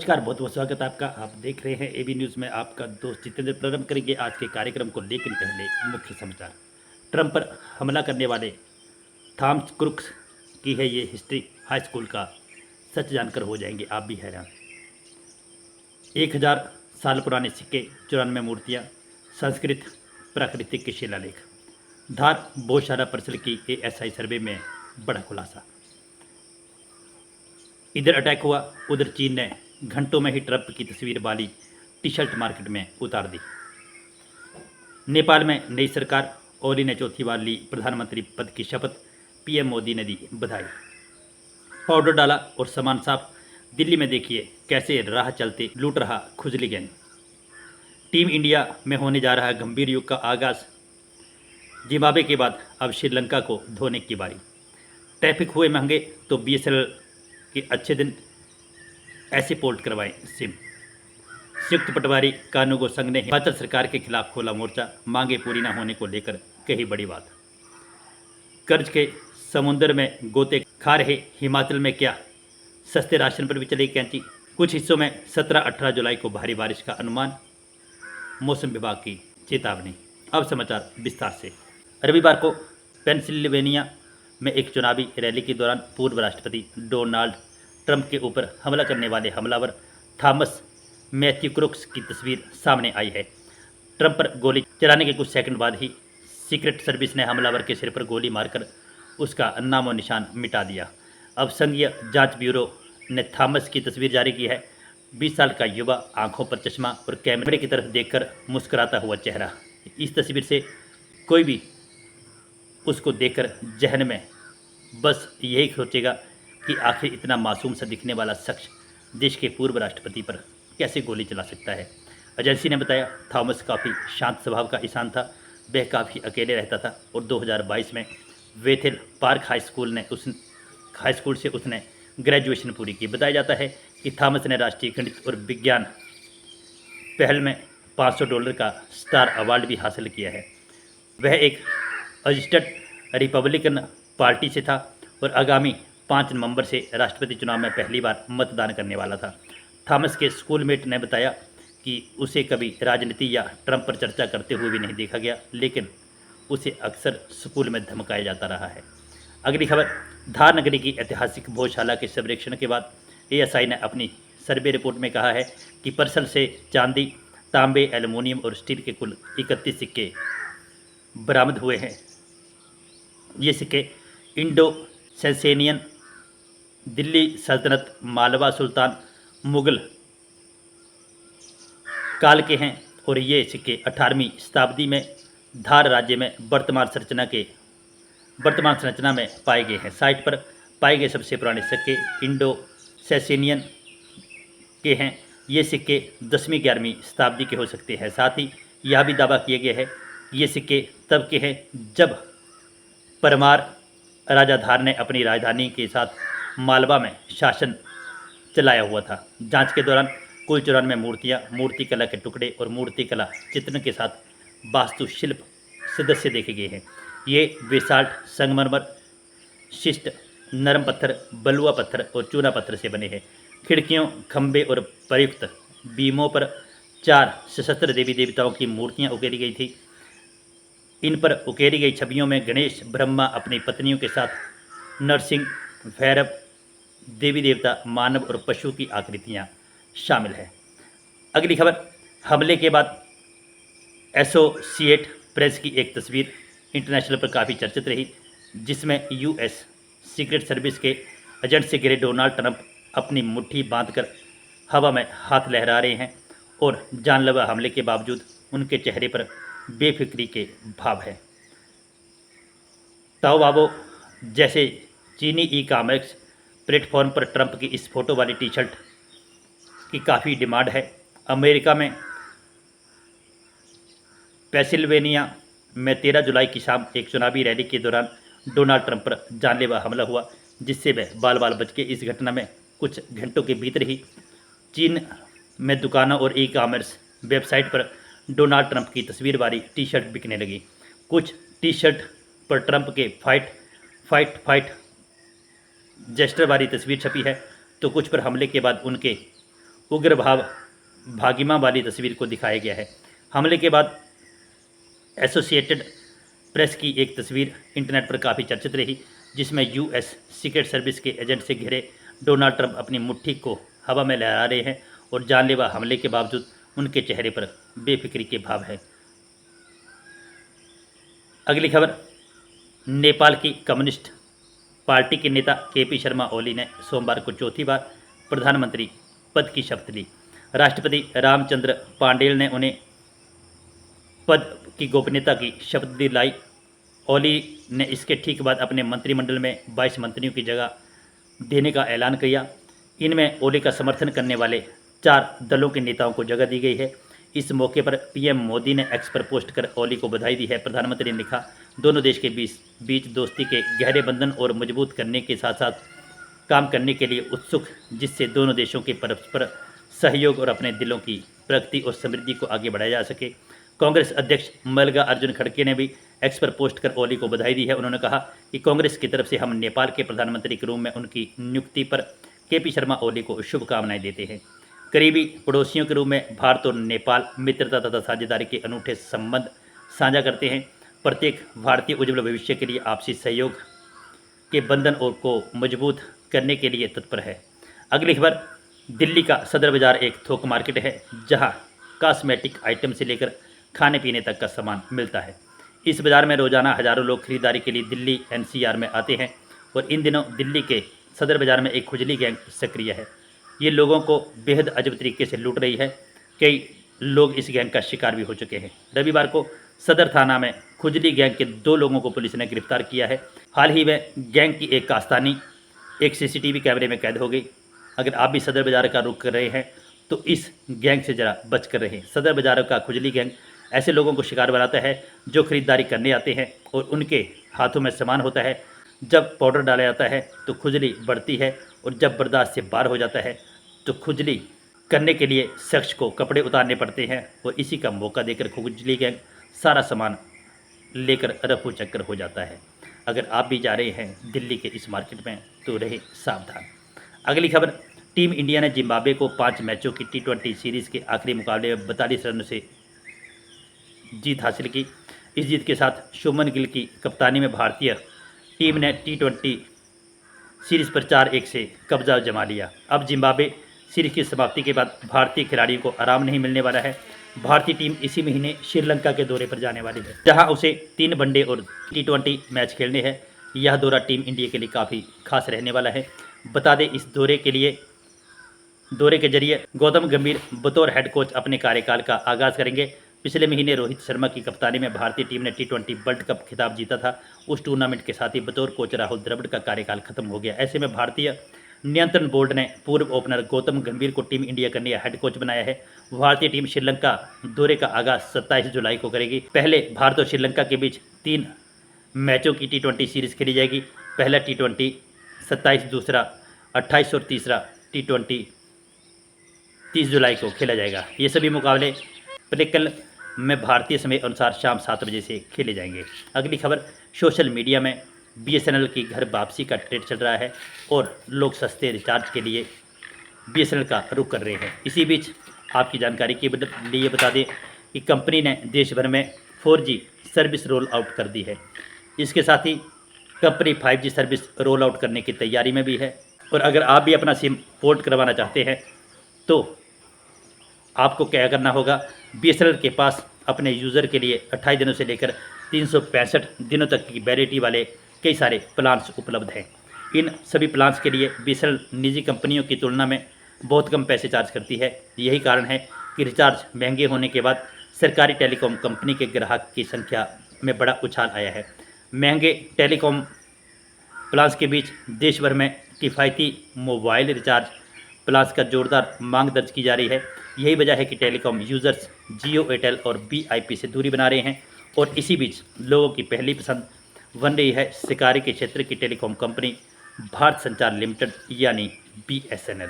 नमस्कार, बहुत बहुत स्वागत है आपका। आप देख रहे हैं एबी न्यूज़ में आपका दोस्त जितेंद्र। प्रारंभ करेंगे आज के कार्यक्रम को, लेकिन पहले मुख्य समाचार। ट्रंप पर हमला करने वाले थॉमस क्रूक्स की है ये हिस्ट्री हाई स्कूल का। सच जानकर हो जाएंगे आप भी हैरान। 1000 साल पुराने सिक्के, 94 मूर्तियाँ, संस्कृत प्राकृतिक के शिलालेख। धार भोजशाला परिसर की एएसआई सर्वे में बड़ा खुलासा। इधर अटैक हुआ, उधर चीन ने घंटों में ही ट्रंप की तस्वीर वाली टी शर्ट मार्केट में उतार दी। नेपाल में नई सरकार, ओली ने चौथी बार ली प्रधानमंत्री पद की शपथ, पीएम मोदी ने दी बधाई। पाउडर डाला और सामान साफ, दिल्ली में देखिए कैसे राह चलते लूट रहा खुजली गैंग। टीम इंडिया में होने जा रहा गंभीर युग का आगाज, जिम्बाब्वे के बाद अब श्रीलंका को धोने की बारी। ट्रैफिक हुए महंगे तो बीएसएनएल के अच्छे दिन, ऐसे पोर्ट करवाएं सिम। संयुक्त पटवारी कानूगो संघ ने हिमाचल सरकार के खिलाफ खोला मोर्चा, मांगे पूरी न होने को लेकर कही बड़ी बात। कर्ज के समुद्र में गोते खा रहे हिमाचल में क्या सस्ते राशन पर भी चलेगी कैंची। कुछ हिस्सों में 17-18 जुलाई को भारी बारिश का अनुमान, मौसम विभाग की चेतावनी। अब समाचार विस्तार से। रविवार को पेंसिल्वेनिया में एक चुनावी रैली के दौरान पूर्व राष्ट्रपति डोनाल्ड ट्रंप के ऊपर हमला करने वाले हमलावर थॉमस मैथ्यू क्रूक्स की तस्वीर सामने आई है। ट्रंप पर गोली चलाने के कुछ सेकंड बाद ही सीक्रेट सर्विस ने हमलावर के सिर पर गोली मारकर उसका नामो निशान मिटा दिया। अब संघीय जांच ब्यूरो ने थॉमस की तस्वीर जारी की है। 20 साल का युवा, आंखों पर चश्मा और कैमरे की तरफ देखकर मुस्कुराता हुआ चेहरा। इस तस्वीर से कोई भी उसको देखकर जहन में बस यही सोचेगा कि आखिर इतना मासूम सा दिखने वाला शख्स देश के पूर्व राष्ट्रपति पर कैसे गोली चला सकता है। एजेंसी ने बताया थॉमस काफ़ी शांत स्वभाव का इंसान था, वह काफ़ी अकेले रहता था और 2022 में वेथेल पार्क हाई स्कूल से उसने ग्रेजुएशन पूरी की। बताया जाता है कि थॉमस ने राष्ट्रीय गणित और विज्ञान पहल में $500 का स्टार अवार्ड भी हासिल किया है। वह एक रजिस्टर्ड रिपब्लिकन पार्टी से था और आगामी 5 नवंबर से राष्ट्रपति चुनाव में पहली बार मतदान करने वाला था। थॉमस के स्कूलमेट ने बताया कि उसे कभी राजनीति या ट्रंप पर चर्चा करते हुए भी नहीं देखा गया, लेकिन उसे अक्सर स्कूल में धमकाया जाता रहा है। अगली खबर। धार नगरी की ऐतिहासिक भोजशाला के सर्वेक्षण के बाद एएसआई ने अपनी सर्वे रिपोर्ट में कहा है कि परिसर से चांदी, तांबे, एल्युमिनियम और स्टील के कुल 31 सिक्के बरामद हुए हैं। ये सिक्के इंडो सैसेनियन, दिल्ली सल्तनत, मालवा सुल्तान, मुगल काल के हैं और ये सिक्के 18वीं शताब्दी में धार राज्य में वर्तमान संरचना में पाए गए हैं। साइट पर पाए गए सबसे पुराने सिक्के इंडो सैसेनियन के हैं। ये सिक्के 10वीं-11वीं शताब्दी के हो सकते हैं। साथ ही यह भी दावा किया गया है कि ये सिक्के तब के हैं जब परमार राजा धार ने अपनी राजधानी के साथ मालवा में शासन चलाया हुआ था। जांच के दौरान कुल 94 मूर्तियाँ, मूर्तिकला के टुकड़े और मूर्तिकला चित्रण के साथ वास्तुशिल्प सदस्य देखे गए हैं। ये बेसाल्ट, संगमरमर, शिष्ट, नरम पत्थर, बलुआ पत्थर और चूना पत्थर से बने हैं। खिड़कियों, खंभे और प्रयुक्त बीमों पर 4 सशस्त्र देवी देवताओं की मूर्तियाँ उकेरी गई थी। इन पर उकेरी गई छवियों में गणेश, ब्रह्मा अपनी पत्नियों के साथ, नरसिंह, भैरव, देवी देवता, मानव और पशु की आकृतियाँ शामिल है। अगली खबर। हमले के बाद एसोसिएट प्रेस की एक तस्वीर इंटरनेशनल पर काफ़ी चर्चित रही, जिसमें यूएस सीक्रेट सर्विस के एजेंट से घिरे डोनाल्ड ट्रंप अपनी मुट्ठी बांधकर हवा में हाथ लहरा रहे हैं और जानलेवा हमले के बावजूद उनके चेहरे पर बेफिक्री के भाव है। ताओबाबो जैसे चीनी ई-कॉमर्स प्लेटफॉर्म पर ट्रंप की इस फोटो वाली टी शर्ट की काफ़ी डिमांड है। अमेरिका में पेंसिल्वेनिया में 13 जुलाई की शाम एक चुनावी रैली के दौरान डोनाल्ड ट्रंप पर जानलेवा हमला हुआ, जिससे वह बाल बाल बच गए। इस घटना में कुछ घंटों के भीतर ही चीन में दुकानों और ई-कॉमर्स वेबसाइट पर डोनाल्ड ट्रंप की तस्वीर वाली टी शर्ट बिकने लगी। कुछ टी शर्ट पर ट्रंप के फाइट जेस्टर वाली तस्वीर छपी है, तो कुछ पर हमले के बाद उनके उग्र भागिमा वाली तस्वीर को दिखाया गया है। हमले के बाद एसोसिएटेड प्रेस की एक तस्वीर इंटरनेट पर काफ़ी चर्चित रही, जिसमें यूएस सीक्रेट सर्विस के एजेंट से घिरे डोनाल्ड ट्रंप अपनी मुट्ठी को हवा में लहरा रहे हैं और जानलेवा हमले के बावजूद उनके चेहरे पर बेफिक्री के भाव है। अगली खबर, नेपाल की कम्युनिस्ट पार्टी के नेता केपी शर्मा ओली ने सोमवार को चौथी बार प्रधानमंत्री पद की शपथ ली। राष्ट्रपति रामचंद्र पांडेल ने उन्हें पद की गोपनीयता की शपथ दिलाई। ओली ने इसके ठीक बाद अपने मंत्रिमंडल में 22 मंत्रियों की जगह देने का ऐलान किया। इनमें ओली का समर्थन करने वाले 4 दलों के नेताओं को जगह दी गई है। इस मौके पर पीएम मोदी ने एक्स पर पोस्ट कर ओली को बधाई दी है। प्रधानमंत्री ने लिखा, दोनों देश के बीच दोस्ती के गहरे बंधन और मजबूत करने के साथ साथ काम करने के लिए उत्सुक, जिससे दोनों देशों के परस्पर सहयोग और अपने दिलों की प्रगति और समृद्धि को आगे बढ़ाया जा सके। कांग्रेस अध्यक्ष मल्लिकार्जुन खड़गे ने भी एक्स पर पोस्ट कर ओली को बधाई दी है। उन्होंने कहा कि कांग्रेस की तरफ से हम नेपाल के प्रधानमंत्री के रूप में उनकी नियुक्ति पर केपी शर्मा ओली को शुभकामनाएं देते हैं। करीबी पड़ोसियों के रूप में भारत और नेपाल मित्रता तथा साझेदारी के अनूठे संबंध साझा करते हैं। प्रत्येक भारतीय उज्ज्वल भविष्य के लिए आपसी सहयोग के बंधन और को मजबूत करने के लिए तत्पर है। अगली खबर, दिल्ली का सदर बाजार एक थोक मार्केट है जहां कॉस्मेटिक आइटम से लेकर खाने पीने तक का सामान मिलता है। इस बाज़ार में रोजाना हज़ारों लोग खरीदारी के लिए दिल्ली एनसीआर में आते हैं और इन दिनों दिल्ली के सदर बाज़ार में एक खुजली गैंग सक्रिय है। ये लोगों को बेहद अजब तरीके से लूट रही है। कई लोग इस गैंग का शिकार भी हो चुके हैं। रविवार को सदर थाना में खुजली गैंग के 2 लोगों को पुलिस ने गिरफ्तार किया है। हाल ही में गैंग की एक कास्तानी एक सीसीटीवी कैमरे में कैद हो गई। अगर आप भी सदर बाज़ार का रुख कर रहे हैं तो इस गैंग से ज़रा बच कर रहें। सदर बाज़ार का खुजली गैंग ऐसे लोगों को शिकार बनाता है जो खरीदारी करने आते हैं और उनके हाथों में सामान होता है। जब पाउडर डाला जाता है तो खुजली बढ़ती है और जब बर्दाश्त से बाहर हो जाता है तो खुजली करने के लिए शख्स को कपड़े उतारने पड़ते हैं और इसी का मौका देकर खुजली गैंग सारा सामान लेकर रफू चक्कर हो जाता है। अगर आप भी जा रहे हैं दिल्ली के इस मार्केट में तो रहे सावधान। अगली खबर, टीम इंडिया ने जिम्बाब्वे को 5 मैचों की T20 सीरीज़ के आखिरी मुकाबले में 42 रनों से जीत हासिल की। इस जीत के साथ शुभमन गिल की कप्तानी में भारतीय टीम ने T20 सीरीज़ पर 4-1 से कब्जा जमा लिया। अब जिम्बाब्वे सीरीज़ की समाप्ति के बाद भारतीय खिलाड़ियों को आराम नहीं मिलने वाला है। भारतीय टीम इसी महीने श्रीलंका के दौरे पर जाने वाली है, जहां उसे 3 वनडे और T20 मैच खेलने हैं। यह दौरा टीम इंडिया के लिए काफ़ी खास रहने वाला है। बता दें, इस दौरे के जरिए गौतम गंभीर बतौर हेड कोच अपने कार्यकाल का आगाज़ करेंगे। पिछले महीने रोहित शर्मा की कप्तानी में भारतीय टीम ने T20 वर्ल्ड कप खिताब जीता था। उस टूर्नामेंट के साथ ही बतौर कोच राहुल द्रविड़ का कार्यकाल खत्म हो गया। ऐसे में भारतीय नियंत्रण बोर्ड ने पूर्व ओपनर गौतम गंभीर को टीम इंडिया का नया हेड कोच बनाया है। भारतीय टीम श्रीलंका दौरे का आगाज़ 27 जुलाई को करेगी। पहले भारत और श्रीलंका के बीच 3 मैचों की T20 सीरीज़ खेली जाएगी। पहला T20 27, दूसरा 28 और तीसरा T20 30 जुलाई को खेला जाएगा। ये सभी मुकाबले प्लेकल में भारतीय समय अनुसार शाम 7 बजे से खेले जाएंगे। अगली खबर, सोशल मीडिया में BSNL की घर वापसी का ट्रेंड चल रहा है और लोग सस्ते रिचार्ज के लिए BSNL का रुख कर रहे हैं। इसी बीच आपकी जानकारी के लिए बता दें कि कंपनी ने देश भर में 4G सर्विस रोल आउट कर दी है। इसके साथ ही company 5G service roll out करने की तैयारी में भी है। और अगर आप भी अपना सिम पोर्ट करवाना चाहते हैं तो आपको क्या करना होगा, BSNL के पास अपने यूज़र के लिए 28 दिनों से लेकर 365 दिनों तक की वैलिडिटी वाले कई सारे प्लान्स उपलब्ध हैं। इन सभी प्लान्स के लिए BSNL निजी कंपनियों की तुलना में बहुत कम पैसे चार्ज करती है। यही कारण है कि रिचार्ज महंगे होने के बाद सरकारी टेलीकॉम कंपनी के ग्राहक की संख्या में बड़ा उछाल आया है। महंगे टेलीकॉम प्लान्स के बीच देश भर में किफ़ायती मोबाइल रिचार्ज प्लान्स का जोरदार मांग दर्ज की जा रही है। यही वजह है कि टेलीकॉम यूज़र्स जियो, एयरटेल और VIP से दूरी बना रहे हैं और इसी बीच लोगों की पहली पसंद बन रही है शिकारी के क्षेत्र की टेलीकॉम कंपनी भारत संचार लिमिटेड यानी BSNL।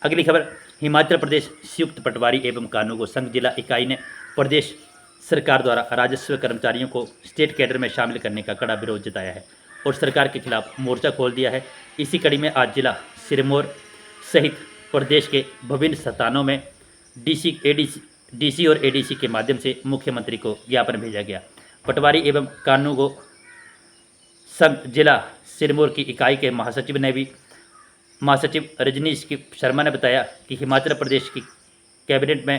अगली खबर, हिमाचल प्रदेश संयुक्त पटवारी एवं कानूनगो संघ जिला इकाई ने प्रदेश सरकार द्वारा राजस्व कर्मचारियों को स्टेट कैडर में शामिल करने का कड़ा विरोध जताया है और सरकार के खिलाफ मोर्चा खोल दिया है। इसी कड़ी में आज जिला सिरमौर सहित प्रदेश के विभिन्न स्थानों में डीसी और एडीसी के माध्यम से मुख्यमंत्री को ज्ञापन भेजा गया। पटवारी एवं कानूनगो संघ जिला सिरमौर की इकाई के महासचिव रजनीश शर्मा ने बताया कि हिमाचल प्रदेश की कैबिनेट में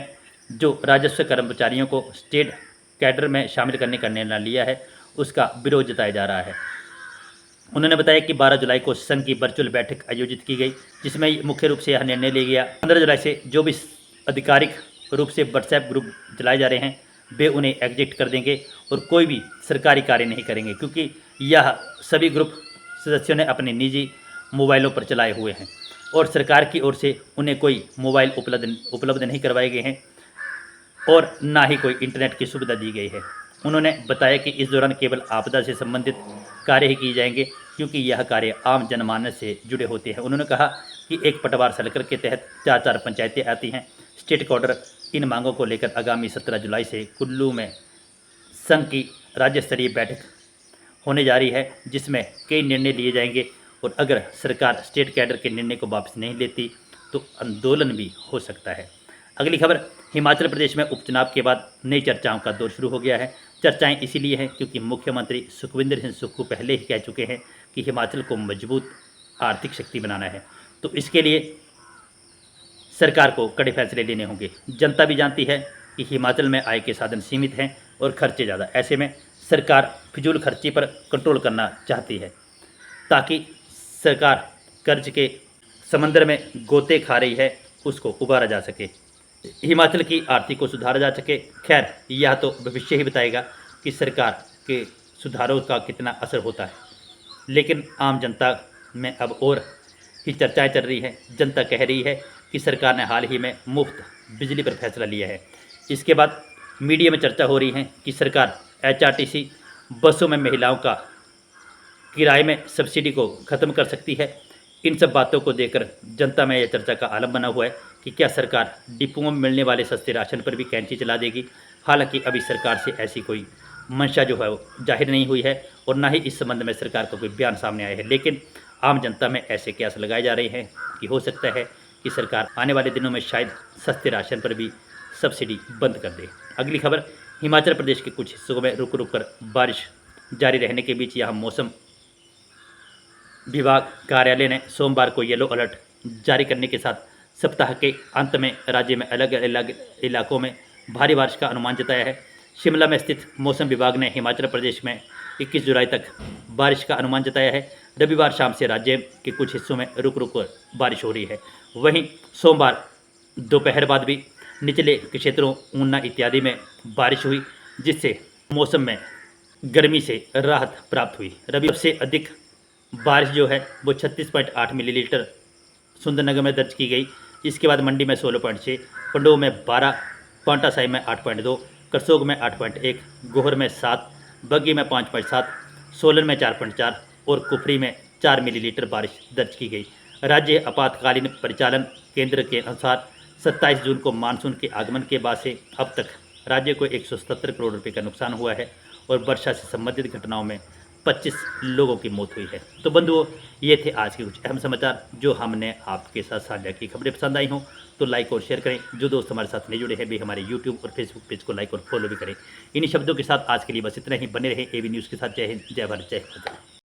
जो राजस्व कर्मचारियों को स्टेट कैडर में शामिल करने का निर्णय लिया है उसका विरोध जताया जा रहा है। उन्होंने बताया कि 12 जुलाई को संघ की वर्चुअल बैठक आयोजित की गई, जिसमें मुख्य रूप से यह निर्णय लिया गया 15 जुलाई से जो भी आधिकारिक रूप से व्हाट्सएप ग्रुप चलाए जा रहे हैं वे उन्हें एग्जिट कर देंगे और कोई भी सरकारी कार्य नहीं करेंगे, क्योंकि यह सभी ग्रुप सदस्यों ने अपने निजी मोबाइलों पर चलाए हुए हैं और सरकार की ओर से उन्हें कोई मोबाइल उपलब्ध नहीं करवाए गए हैं और ना ही कोई इंटरनेट की सुविधा दी गई है। उन्होंने बताया कि इस दौरान केवल आपदा से संबंधित कार्य ही किए जाएंगे, क्योंकि यह कार्य आम जनमानस से जुड़े होते हैं। उन्होंने कहा कि एक पटवार सर्कल के तहत 4 पंचायतें आती हैं। स्टेट कैडर इन मांगों को लेकर आगामी 17 जुलाई से कुल्लू में संघ की राज्य स्तरीय बैठक होने जा रही है, जिसमें कई निर्णय लिए जाएंगे और अगर सरकार स्टेट कैडर के निर्णय को वापस नहीं लेती तो आंदोलन भी हो सकता है। अगली खबर, हिमाचल प्रदेश में उपचुनाव के बाद नई चर्चाओं का दौर शुरू हो गया है। चर्चाएं इसीलिए हैं क्योंकि मुख्यमंत्री सुखविंदर सिंह सुक्खू पहले ही कह चुके हैं कि हिमाचल को मजबूत आर्थिक शक्ति बनाना है, तो इसके लिए सरकार को कड़े फैसले लेने होंगे। जनता भी जानती है कि हिमाचल में आय के साधन सीमित हैं और खर्चे ज़्यादा। ऐसे में सरकार फिजूल खर्ची पर कंट्रोल करना चाहती है ताकि सरकार कर्ज के समंदर में गोते खा रही है उसको उबारा जा सके, हिमाचल की आर्थिक को सुधारा जा सके। खैर, यह तो भविष्य ही बताएगा कि सरकार के सुधारों का कितना असर होता है, लेकिन आम जनता में अब और ही चर्चाएं चल रही हैं। जनता कह रही है कि सरकार ने हाल ही में मुफ्त बिजली पर फैसला लिया है। इसके बाद मीडिया में चर्चा हो रही है कि सरकार एचआरटीसी बसों में महिलाओं का किराए में सब्सिडी को ख़त्म कर सकती है। इन सब बातों को देखकर जनता में यह चर्चा का आलम बना हुआ है कि क्या सरकार डिपुओं में मिलने वाले सस्ते राशन पर भी कैंची चला देगी। हालांकि अभी सरकार से ऐसी कोई मंशा जो है वो जाहिर नहीं हुई है और ना ही इस संबंध में सरकार का कोई बयान सामने आया है, लेकिन आम जनता में ऐसे कयास लगाए जा रहे हैं कि हो सकता है कि सरकार आने वाले दिनों में शायद सस्ते राशन पर भी सब्सिडी बंद कर दे। अगली खबर, हिमाचल प्रदेश के कुछ हिस्सों में रुक रुक कर बारिश जारी रहने के बीच यहाँ मौसम विभाग कार्यालय ने सोमवार को येलो अलर्ट जारी करने के साथ सप्ताह के अंत में राज्य में अलग अलग इलाकों में भारी बारिश का अनुमान जताया है। शिमला में स्थित मौसम विभाग ने हिमाचल प्रदेश में 21 जुलाई तक बारिश का अनुमान जताया है। रविवार शाम से राज्य के कुछ हिस्सों में रुक रुक कर बारिश हो रही है। वहीं सोमवार दोपहर बाद भी निचले क्षेत्रों ऊना इत्यादि में बारिश हुई, जिससे मौसम में गर्मी से राहत प्राप्त हुई। रविवार से अधिक बारिश जो है वो 36.8 मिलीलीटर सुंदरनगर में दर्ज की गई। इसके बाद मंडी में 16.6, पंडोह में 12, पांवटा साहिब में 8.2, करसोग में 8.1, गोहर में 7, बग्गी में 5.7, सोलन में 4.4 और कुफरी में 4 मिलीलीटर बारिश दर्ज की गई। राज्य आपातकालीन परिचालन केंद्र के अनुसार 27 जून को मानसून के आगमन के बाद से अब तक राज्य को 177 करोड़ रुपए का नुकसान हुआ है और वर्षा से संबंधित घटनाओं में 25 लोगों की मौत हुई है। तो बंधुओं, ये थे आज के कुछ अहम समाचार जो हमने आपके साथ साझा की। खबरें पसंद आई हों तो लाइक और शेयर करें। जो दोस्त हमारे साथ नहीं जुड़े हैं वे हमारे यूट्यूब और फेसबुक पेज को लाइक और फॉलो भी करें। इन्हीं शब्दों के साथ आज के लिए बस इतना ही। बने रहे एबी न्यूज़ के साथ। जय हिंद, जय भारत, जय हिंद।